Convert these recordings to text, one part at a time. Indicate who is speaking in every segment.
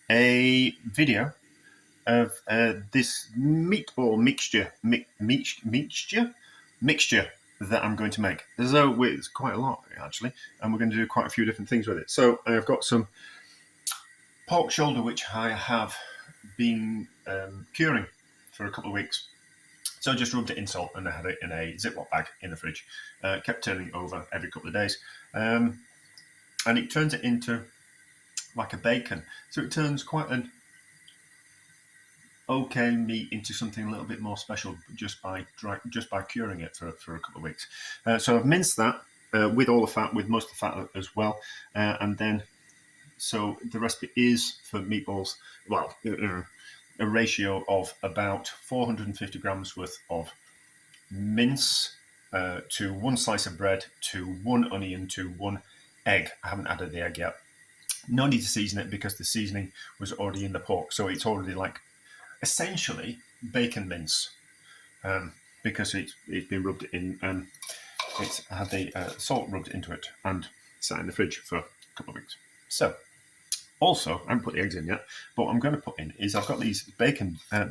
Speaker 1: a video of this meatball mixture that I'm going to make. So it's quite a lot actually, and we're going to do quite a few different things with it. So I've got some pork shoulder which I have been curing for a couple of weeks. So I just rubbed it in salt and I had it in a Ziploc bag in the fridge. Kept turning it over every couple of days, and it turns it into like a bacon. So it turns quite an okay meat into something a little bit more special just by curing it for a couple of weeks. So I've minced that with all the fat, with most of the fat as well, and then so the recipe is for meatballs. Well, a ratio of about 450 grams worth of mince to one slice of bread to one onion to one egg. I haven't added the egg yet. No need to season it because the seasoning was already in the pork, so it's already like essentially bacon mince, because it's been rubbed in. It's had the salt rubbed into it and sat in the fridge for a couple of weeks. So also, I haven't put the eggs in yet, but what I'm going to put in is I've got these bacon, I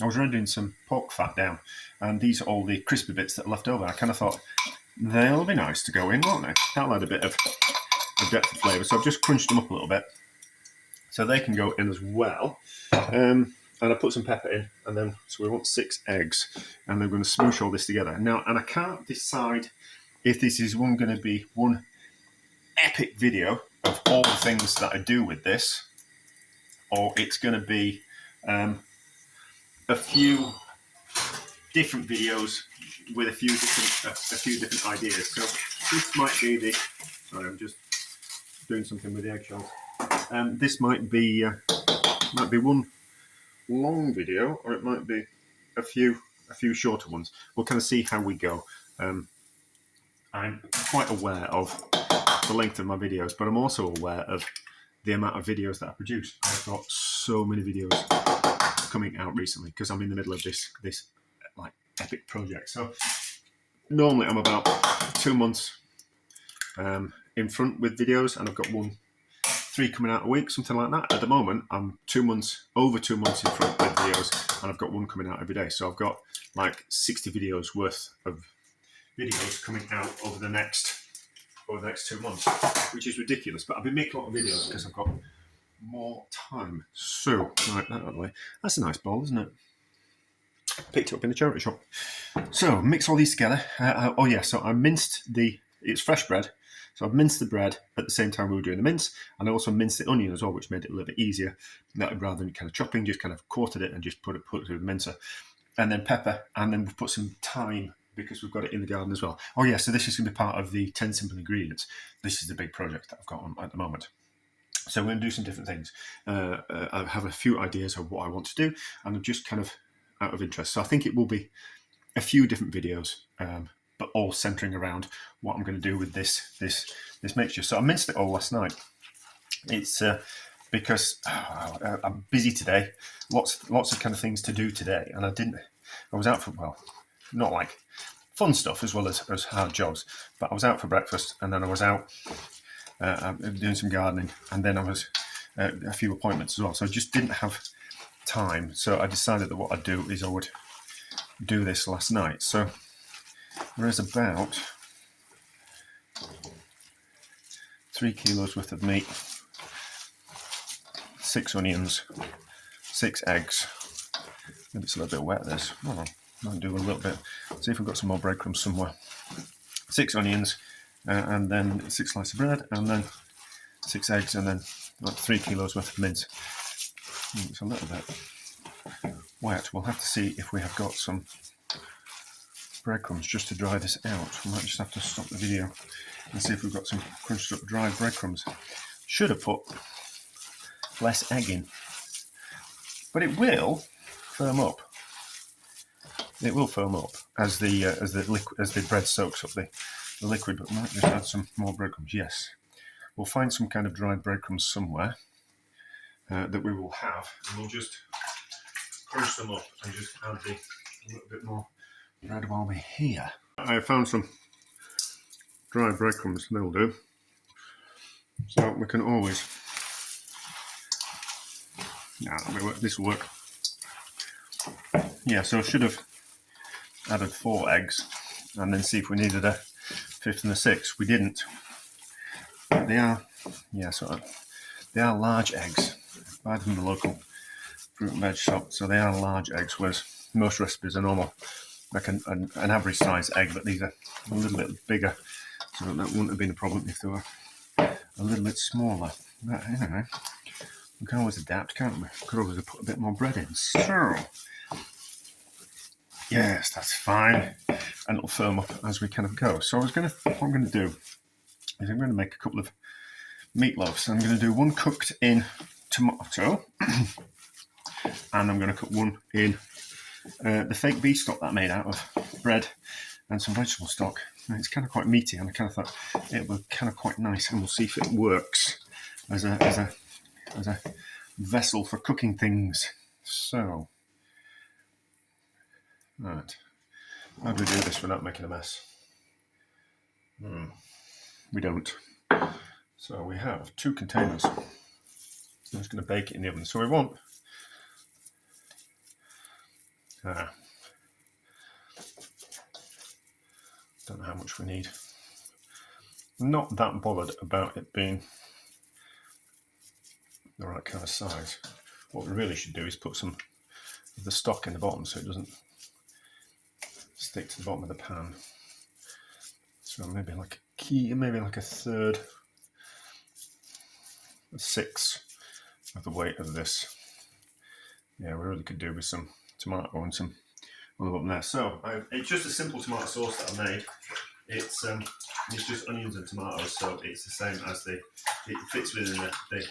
Speaker 1: was rendering some pork fat down, and these are all the crispy bits that are left over. I kind of thought, they'll be nice to go in, won't they? That'll add a bit of a depth of flavour. So I've just crunched them up a little bit, so they can go in as well. And I put some pepper in, and then, so we want 6 eggs, and they're going to smoosh all this together. Now, and I can't decide if this is going to be one epic video of all the things that I do with this, or it's going to be a few different videos with a few different ideas. So this might be the. Sorry, I'm just doing something with the eggshells. This might be one long video, or it might be a few shorter ones. We'll kind of see how we go. I'm quite aware of the length of my videos, but I'm also aware of the amount of videos that I produce. I've got so many videos coming out recently because I'm in the middle of this like epic project. So normally I'm about 2 months in front with videos, and I've got 3 coming out a week, something like that. At the moment, I'm over 2 months in front with videos, and I've got 1 coming out every day. So I've got like 60 videos worth of videos coming out over the next 2 months, which is ridiculous. But I've been making a lot of videos because I've got more time. So, right, that out of the way. That's a nice bowl, isn't it? Picked it up in the charity shop. So, mix all these together. So I minced it's fresh bread. So I've minced the bread at the same time we were doing the mince, and I also minced the onion as well, which made it a little bit easier. Rather than kind of chopping, just kind of quartered it and just put it through the mincer. And then pepper, and then we've put some thyme because we've got it in the garden as well. Oh yeah, so this is going to be part of the 10 simple ingredients. This is the big project that I've got on at the moment. So we're going to do some different things. I have a few ideas of what I want to do, and I'm just kind of out of interest. So I think it will be a few different videos, but all centering around what I'm going to do with this mixture. So I minced it all last night. It's because I'm busy today. Lots of kind of things to do today, and I was out for, well, not like fun stuff as well as hard jobs, but I was out for breakfast, and then I was out doing some gardening, and then I was a few appointments as well. So I just didn't have time. So I decided that what I'd do is I would do this last night. So there is about 3 kilos worth of meat, 6 onions, 6 eggs. Maybe it's a little bit wet, this. Oh, I'll do a little bit. See if we've got some more breadcrumbs somewhere. 6 onions, and then 6 slices of bread, and then 6 eggs, and then about 3 kilos worth of mince. It's a little bit wet. We'll have to see if we have got some breadcrumbs just to dry this out. We might just have to stop the video and see if we've got some crunched up dried breadcrumbs. Should have put less egg in, but it will firm up. It will firm up as the bread soaks up the liquid. But we might just add some more breadcrumbs. Yes, we'll find some kind of dried breadcrumbs somewhere that we will have, and we'll just crunch them up and just add a little bit more bread while we're here. I found some dried breadcrumbs. They'll do. So we can always Yeah, this will work. Yeah, so I should have added 4 eggs and then see if we needed a 5th and a 6th. We didn't. They are, yeah, they are large eggs. I buy them in the local fruit and veg shop, so they are large eggs, whereas most recipes are normal, like an average size egg, but these are a little bit bigger, so that wouldn't have been a problem if they were a little bit smaller. But anyway, we can always adapt, can't we? Could always put a bit more bread in. So, yes, that's fine, and it'll firm up as we kind of go. So what I'm going to do is I'm going to make a couple of meatloafs. I'm going to do one cooked in tomato, and I'm going to cook one in the fake beef stock that I made out of bread and some vegetable stock. And it's kind of quite meaty, and I kind of thought it was kind of quite nice, and we'll see if it works as a vessel for cooking things. So, right, how do we do this without making a mess? We don't. So we have 2 containers. I'm just going to bake it in the oven. So we want don't know how much we need. I'm not that bothered about it being the right kind of size. What we really should do is put some of the stock in the bottom so it doesn't stick to the bottom of the pan. So maybe like a third, a 1/6 of the weight of this. Yeah, we really could do with some tomato and some on the bottom there. So it's just a simple tomato sauce that I made. It's just onions and tomatoes, so it's the same as it fits within the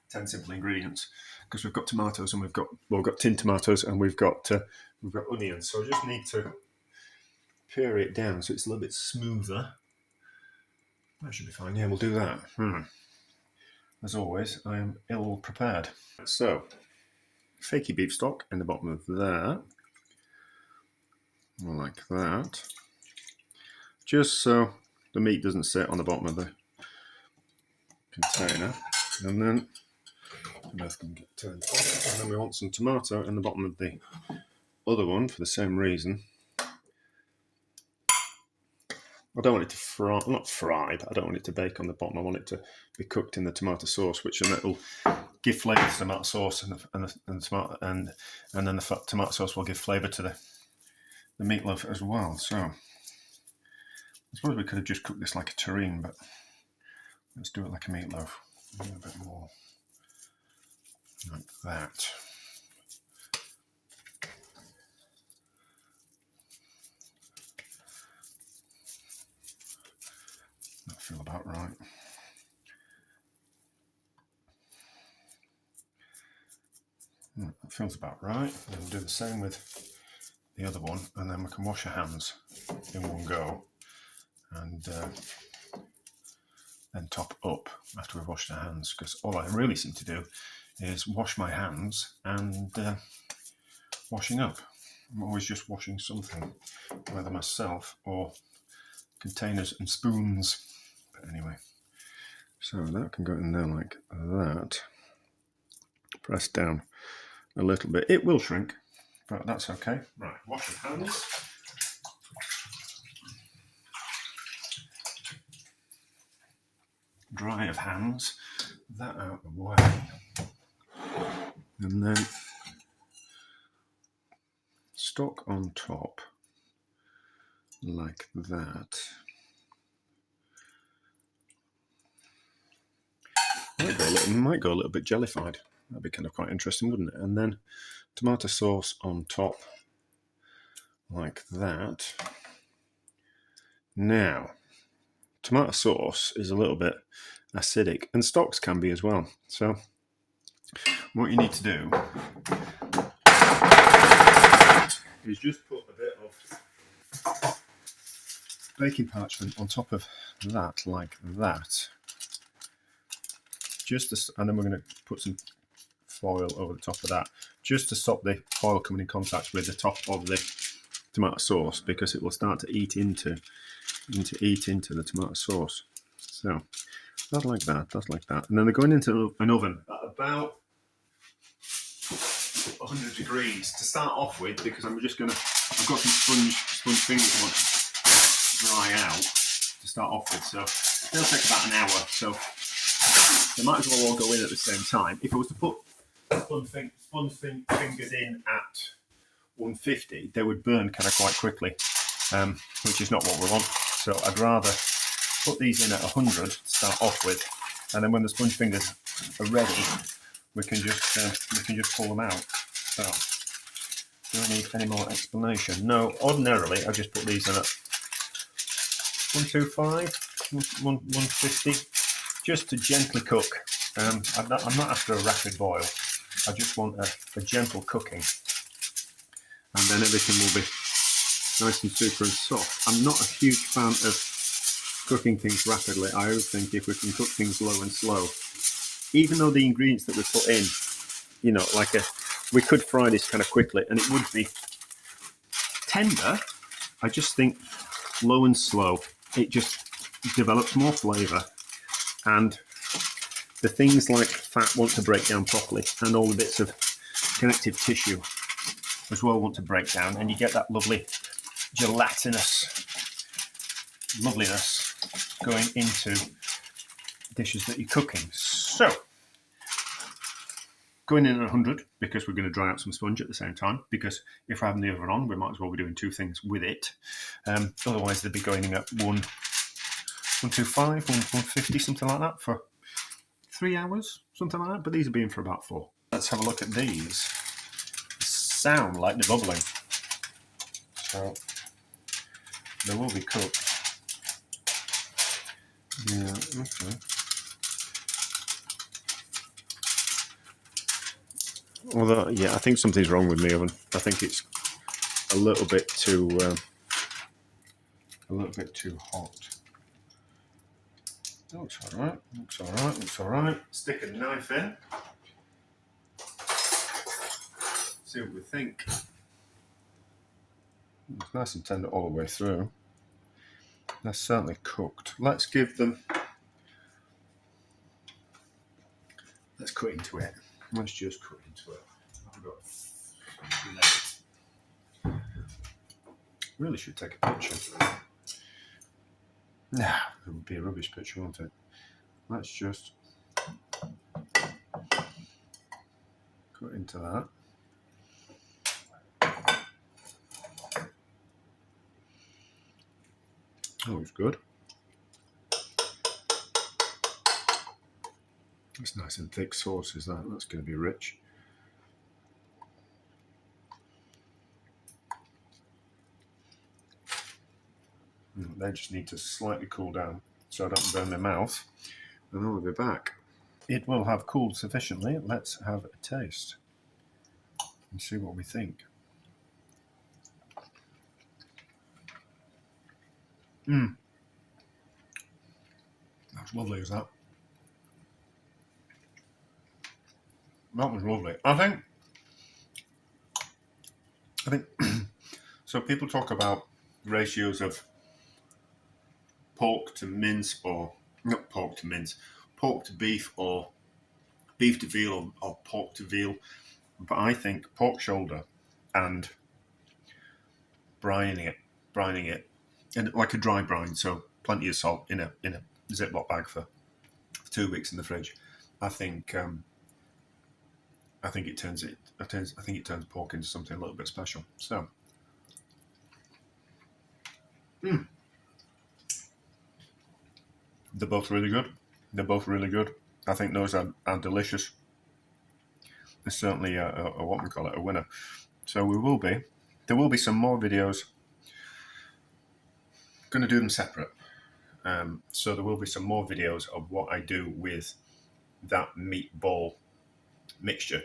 Speaker 1: 10 simple ingredients, because we've got tomatoes and we've got tinned tomatoes and we've got onions. So I just need to puree it down so it's a little bit smoother. That should be fine. Yeah, we'll do that. As always, I am ill prepared. So, fakey beef stock in the bottom of that, like that, just so the meat doesn't sit on the bottom of the container. And then both can get turned on. And then we want some tomato in the bottom of the other one for the same reason. I don't want it to not fry, but I don't want it to bake on the bottom. I want it to be cooked in the tomato sauce, which will give flavour to the tomato sauce and then the tomato sauce will give flavour to the meatloaf as well. So I suppose we could have just cooked this like a terrine, but let's do it like a meatloaf. A little bit more like that. That feels about right. That feels about right. And we'll do the same with the other one, and then we can wash our hands in one go, and then top up after we've washed our hands, because all I really seem to do is wash my hands and washing up. I'm always just washing something, whether myself or containers and spoons. But anyway, so that can go in there like that. Press down a little bit. It will shrink, but that's okay. Right, wash your hands. Dry of hands. That out of the way. And then stock on top like that. Might go a little bit jellified. That'd be kind of quite interesting, wouldn't it? And then tomato sauce on top like that. Now, tomato sauce is a little bit acidic, and stocks can be as well. So what you need to do is just put a bit of baking parchment on top of that, like that. And then we're going to put some foil over the top of that, just to stop the foil coming in contact with the top of the tomato sauce, because it will start to eat into the tomato sauce. So that's like that, and then they're going into an oven at about 100 degrees to start off with, because I've got some sponge fingers I want to dry out to start off with. So they'll take about an hour. So they might as well all go in at the same time. If I was to put sponge fingers in at 150, they would burn kind of quite quickly, which is not what we want. So I'd rather put these in at 100 to start off with, and then when the sponge fingers are ready, we can just pull them out. So, do I need any more explanation? No. Ordinarily, I just put these in at 125, 150, just to gently cook. I'm not after a rapid boil. I just want a gentle cooking, and then everything will be nice and super and soft. I'm not a huge fan of cooking things rapidly. I always think if we can cook things low and slow, even though the ingredients that we put in, we could fry this kind of quickly and it would be tender. I just think low and slow, it just develops more flavour, and the things like fat want to break down properly, and all the bits of connective tissue as well want to break down, and you get that lovely gelatinous loveliness going into dishes that you're cooking. So, going in at 100, because we're going to dry out some sponge at the same time, because if we're having the oven on, we might as well be doing two things with it. Otherwise, they'd be going in at 125, 150, something like that, for 3 hours, something like that. But these are being for about 4. Let's have a look at these. They sound like they're bubbling. So, they will be cooked. Yeah, okay. Although, yeah, I think something's wrong with my oven. I think it's a little bit too hot. Looks alright. Looks alright. Stick a knife in. See what we think. It's nice and tender all the way through. They're certainly cooked. Let's cut into it. Let's just cut into it. Really should take a picture. Nah, it would be a rubbish picture, won't it? Let's just cut into that. Oh, it's good. It's nice and thick sauce, is that? That's going to be rich. They just need to slightly cool down so I don't burn my mouth, and then we'll be back. It will have cooled sufficiently. Let's have a taste and see what we think. That's lovely, is that? That was lovely. I think so. People talk about ratios of pork to mince, or not pork to mince, pork to beef, or beef to veal, or pork to veal. But I think pork shoulder and brining it, and like a dry brine, so plenty of salt in a Ziploc bag for 2 weeks in the fridge. I think it turns pork into something a little bit special. So, they're both really good. I think those are delicious. It's certainly a winner. So there will be some more videos. Going to do them separate. So there will be some more videos of what I do with that meatball mixture.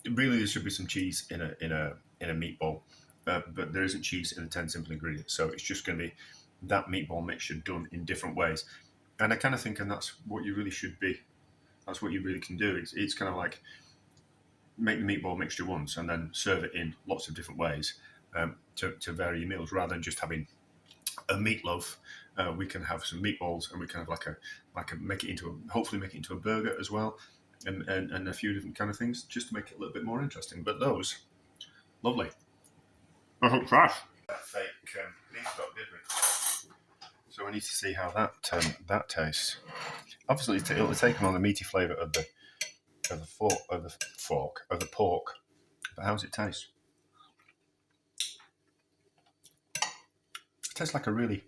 Speaker 1: Really, there should be some cheese in a meatball, but there isn't cheese in the 10 simple ingredients. So it's just going to be that meatball mixture done in different ways. And I kind of think, and that's what you really should be. That's what you really can do. It's kind of like make the meatball mixture once and then serve it in lots of different ways to vary your meals, rather than just having a meatloaf. We can have some meatballs, and we can have hopefully make it into a burger as well. and a few different kind of things just to make it a little bit more interesting. But those, lovely. I hope fresh. Fake beef stock, did we? So we need to see how that tastes. Obviously, it'll take on the meaty flavour of the pork. But how does it taste? It tastes like a really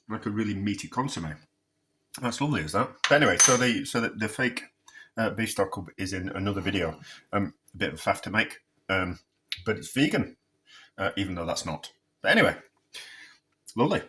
Speaker 1: meaty consommé. That's lovely, is that? But anyway, so the fake beef stock is in another video. A bit of a faff to make, but it's vegan, even though that's not. But anyway, lovely.